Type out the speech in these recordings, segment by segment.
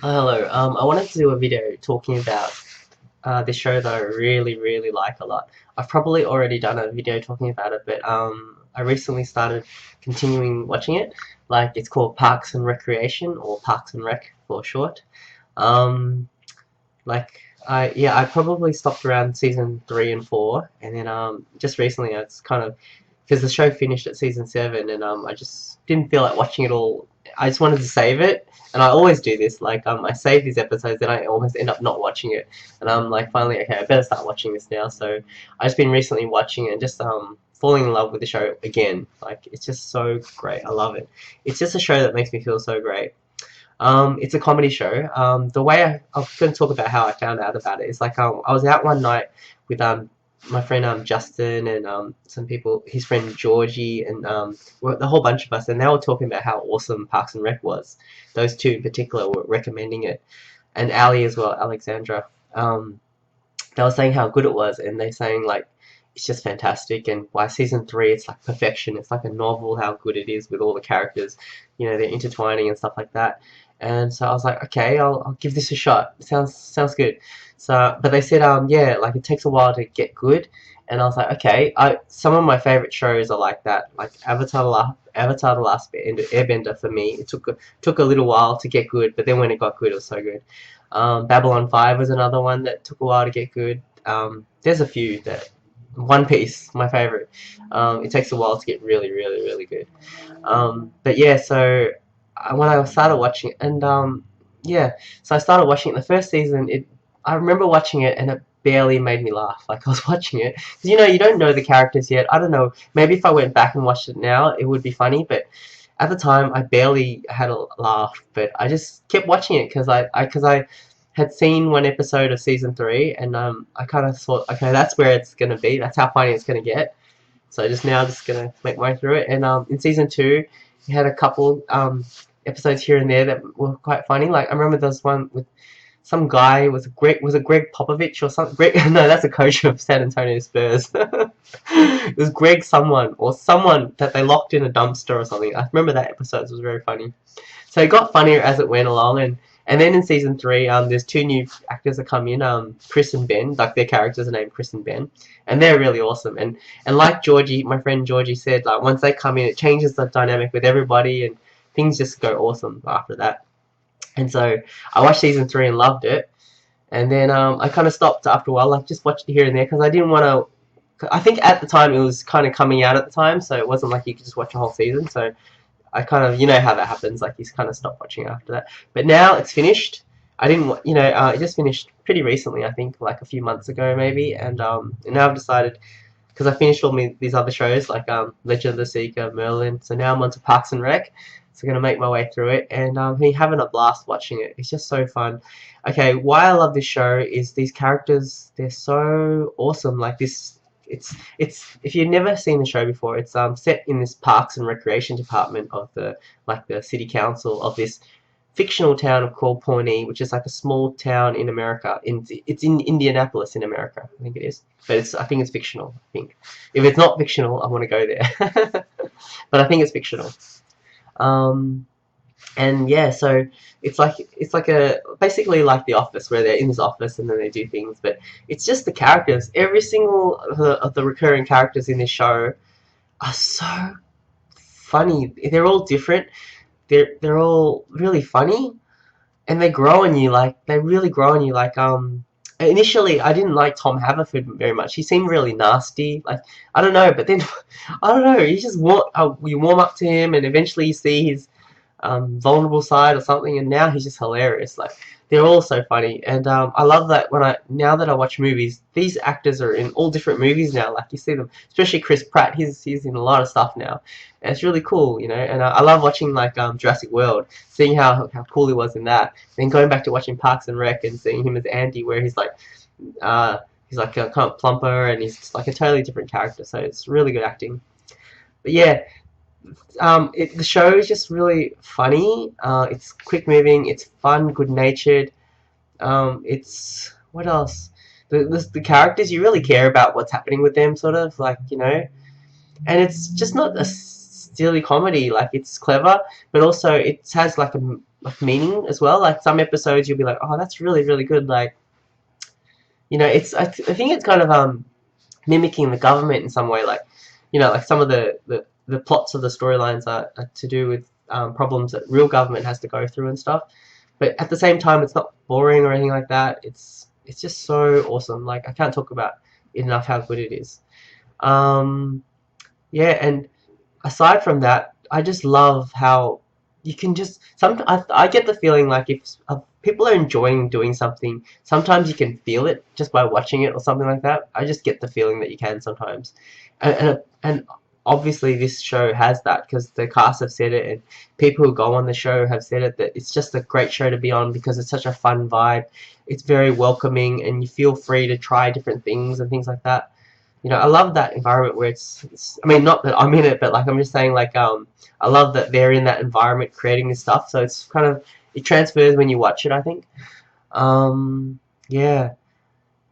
Hello. I wanted to do a video talking about this show that I really like a lot. I've probably already done a video talking about it, but I recently started continuing watching it. Like it's called Parks and Recreation, or Parks and Rec for short. Um, I probably stopped around season 3 and 4, and then just recently it's kind of because the show finished at season 7, and I just didn't feel like watching it all. I just wanted to save it, and I always do this. Like I save these episodes, and I almost end up not watching it, and I'm like, finally, okay, I better start watching this now. So I've just been recently watching it, and just falling in love with the show again. Like it's just so great. I love it. It's just a show that makes me feel so great. It's a comedy show. The way I'm going to talk about how I found out about it is like I was out one night with my friend Justin and some people, his friend Georgie, and the whole bunch of us, and they were talking about how awesome Parks and Rec was. Those two in particular were recommending it, and Ali as well, Alexandra. They were saying how good it was, and they're saying like it's just fantastic, and by season 3 it's like perfection. It's like a novel how good it is with all the characters, they're intertwining and stuff like that. And so I was like, okay, I'll give this a shot. It sounds good. So, but they said, yeah, like it takes a while to get good. And I was like, okay. Some of my favorite shows are like that, like Avatar: The Last Airbender. For me, it took a little while to get good, but then when it got good, it was so good. Babylon 5 was another one that took a while to get good. There's a few that One Piece, my favorite. It takes a while to get really good. But yeah, so when I started watching it, and yeah, so I started watching it. The first season, I remember watching it, and it barely made me laugh. Like I was watching it, 'cause, you don't know the characters yet. I don't know. Maybe if I went back and watched it now, it would be funny. But at the time, I barely had a laugh. But I just kept watching it because I had seen one episode of season 3, and I kind of thought, okay, that's where it's gonna be. That's how funny it's gonna get. So just gonna make my way through it. And in season 2, you had a couple episodes here and there that were quite funny. Like I remember there was one with some guy, was it Greg Popovich or something? No, that's a coach of San Antonio Spurs. It was Greg someone that they locked in a dumpster or something. I remember that episode. It was very funny. So it got funnier as it went along, and then in season 3, there's two new actors that come in, Chris and Ben. Like their characters are named Chris and Ben, and they're really awesome. And like Georgie, my friend Georgie said, like once they come in, it changes the dynamic with everybody, and things just go awesome after that. And so I watched season 3 and loved it, and then I kind of stopped after a while, like just watched it here and there because I didn't want to. I think at the time it was kind of coming out at the time, so it wasn't like you could just watch a whole season. So I kind of, how that happens, like you kind of stop watching after that. But now it's finished. I didn't, it just finished pretty recently, I think, like a few months ago maybe, and now I've decided, because I finished all these other shows like Legend of the Seeker, Merlin, so now I'm onto Parks and Rec. So I'm gonna make my way through it, and I'm having a blast watching it. It's just so fun. Okay, why I love this show is these characters. They're so awesome. Like this, it's if you've never seen the show before, it's set in this Parks and Recreation department of the city council of this fictional town of called Pawnee, which is like a small town in America. It's in Indianapolis in America, I think it is. But I think it's fictional. I think if it's not fictional, I want to go there. But I think it's fictional. Um, and yeah, so it's like a basically like The Office, where they're in this office and then they do things. But it's just the characters. Every single of the recurring characters in this show are so funny. They're all different. They're all really funny, and they really grow on you. Like initially I didn't like Tom Haverford very much. He seemed really nasty. Like I don't know, but then I don't know. You warm up to him, and eventually you see his vulnerable side or something, and now he's just hilarious. Like they're all so funny, and I love that now that I watch movies, these actors are in all different movies now. Like you see them, especially Chris Pratt. He's in a lot of stuff now, and it's really cool, And I love watching like Jurassic World, seeing how cool he was in that. Then going back to watching Parks and Rec and seeing him as Andy, where uh, he's like a kind of plumper, and he's just like a totally different character. So it's really good acting. But yeah, the show is just really funny. It's quick moving. It's fun, good natured. It's what else? The characters, you really care about what's happening with them, sort of like and it's just not a silly comedy. Like it's clever, but also it has like like meaning as well. Like some episodes you'll be like, oh, that's really really good. Like, you know, it's I think it's kind of mimicking the government in some way. Like, you know, like some of the plots of the storylines are to do with problems that real government has to go through and stuff. But at the same time, it's not boring or anything like that. It's just so awesome. Like I can't talk about it enough how good it is. Um, yeah, and aside from that, I just love how you can just I get the feeling like if people are enjoying doing something, sometimes you can feel it just by watching it or something like that. I just get the feeling that you can sometimes, and obviously this show has that because the cast have said it and people who go on the show have said it, that it's just a great show to be on because it's such a fun vibe. It's very welcoming and you feel free to try different things and things like that. You know, I love that environment where it's I mean, not that I'm in it, but like I'm just saying, like I love that they're in that environment creating this stuff. So it's kind of it transfers when you watch it, I think. Yeah,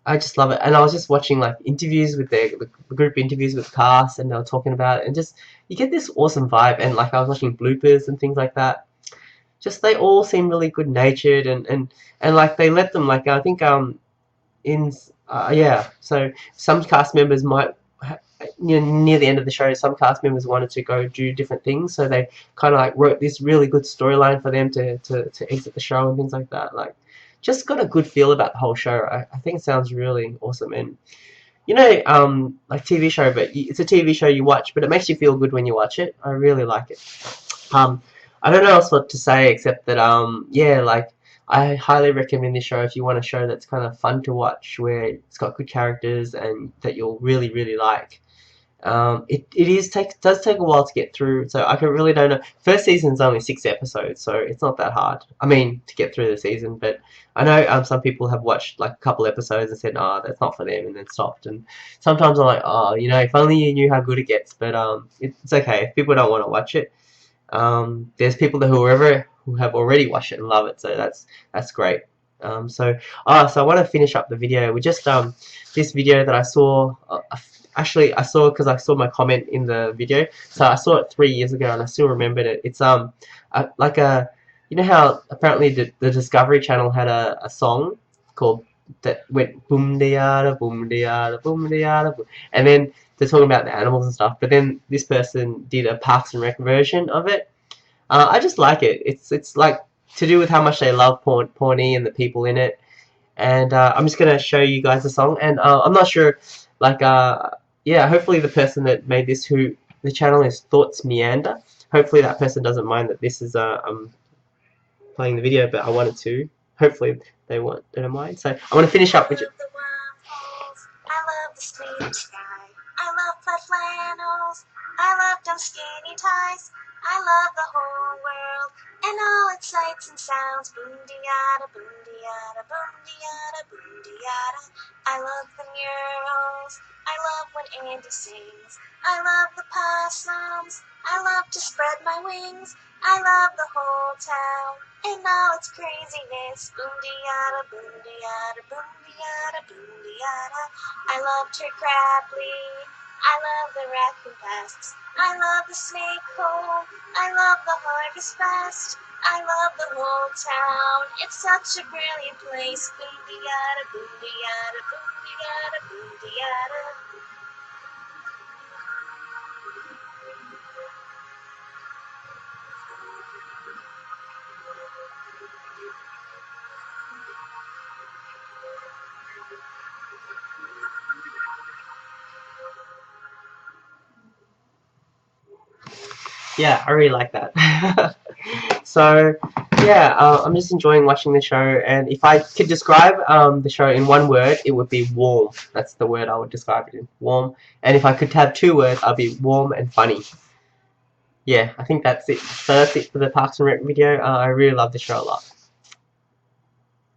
I just love it. And I was just watching like interviews with the group interviews with cast, and they were talking about it, and just you get this awesome vibe. And like I was watching bloopers and things like that. Just they all seem really good natured, and like they let them like I think in yeah, so some cast members might you know, near the end of the show some cast members wanted to go do different things, so they kind of like wrote this really good storyline for them to exit the show and things like that. Like just got a good feel about the whole show. I think it sounds really awesome. And you know, like TV show, but it's a TV show you watch, but it makes you feel good when you watch it. I really like it. um I don't know else what to say except that yeah, like I highly recommend this show if you want a show that's kind of fun to watch, where it's got good characters and that you'll really really like. It does take a while to get through, so I can really don't know. First season's only 6 episodes, so it's not that hard. I mean, to get through the season, but I know some people have watched like a couple episodes and said, "Ah, that's not for them," and then stopped. And sometimes I'm like, "Oh, you know, if only you knew how good it gets." But it's okay if people don't want to watch it. There's people who have already watched it and love it, so that's great. So so I want to finish up the video with just this video that I saw. Actually, I saw because I saw my comment in the video, so I saw it 3 years ago and I still remembered it. It's like a you know how apparently the Discovery Channel had a song called that went boom de yada boom de yada boom de yada, and then they're talking about the animals and stuff. But then this person did a Parks and Rec version of it. I just like it. It's like to do with how much they love Pawnee and the people in it. And I'm just gonna show you guys the song. And I'm not sure, like yeah. Hopefully the person that made this, who the channel is thoughtsmeander. Hopefully that person doesn't mind that this is I'm playing the video, but I wanted to. Hopefully they don't mind. So I want to finish up with it. I love the clear sky. I love plaid flannels. I love those skinny ties. I love the whole world and all its sights and sounds. Boom de yada, boom de yada, boom de yada, boom de yada. I love the murals. I love when Andy sings. I love the possums. I love to spread my wings. I love the whole town and all its craziness. Boom de yada, boom de yada, boom de yada, boom de yada. I love Turk Rapley. I love the raccoon pests. I love the snake hole. I love the harvest fest. I love the whole town. It's such a brilliant place. Boom de yada, boom de yada, boom de yada, boom de yada. Yeah, I really like that. So yeah, I'm just enjoying watching the show, and if I could describe the show in one word, it would be warm. That's the word I would describe it in, warm. And if I could have 2 words, I'd be warm and funny. Yeah, I think that's it. So that's it for the Parks and Rec video. I really love the show a lot.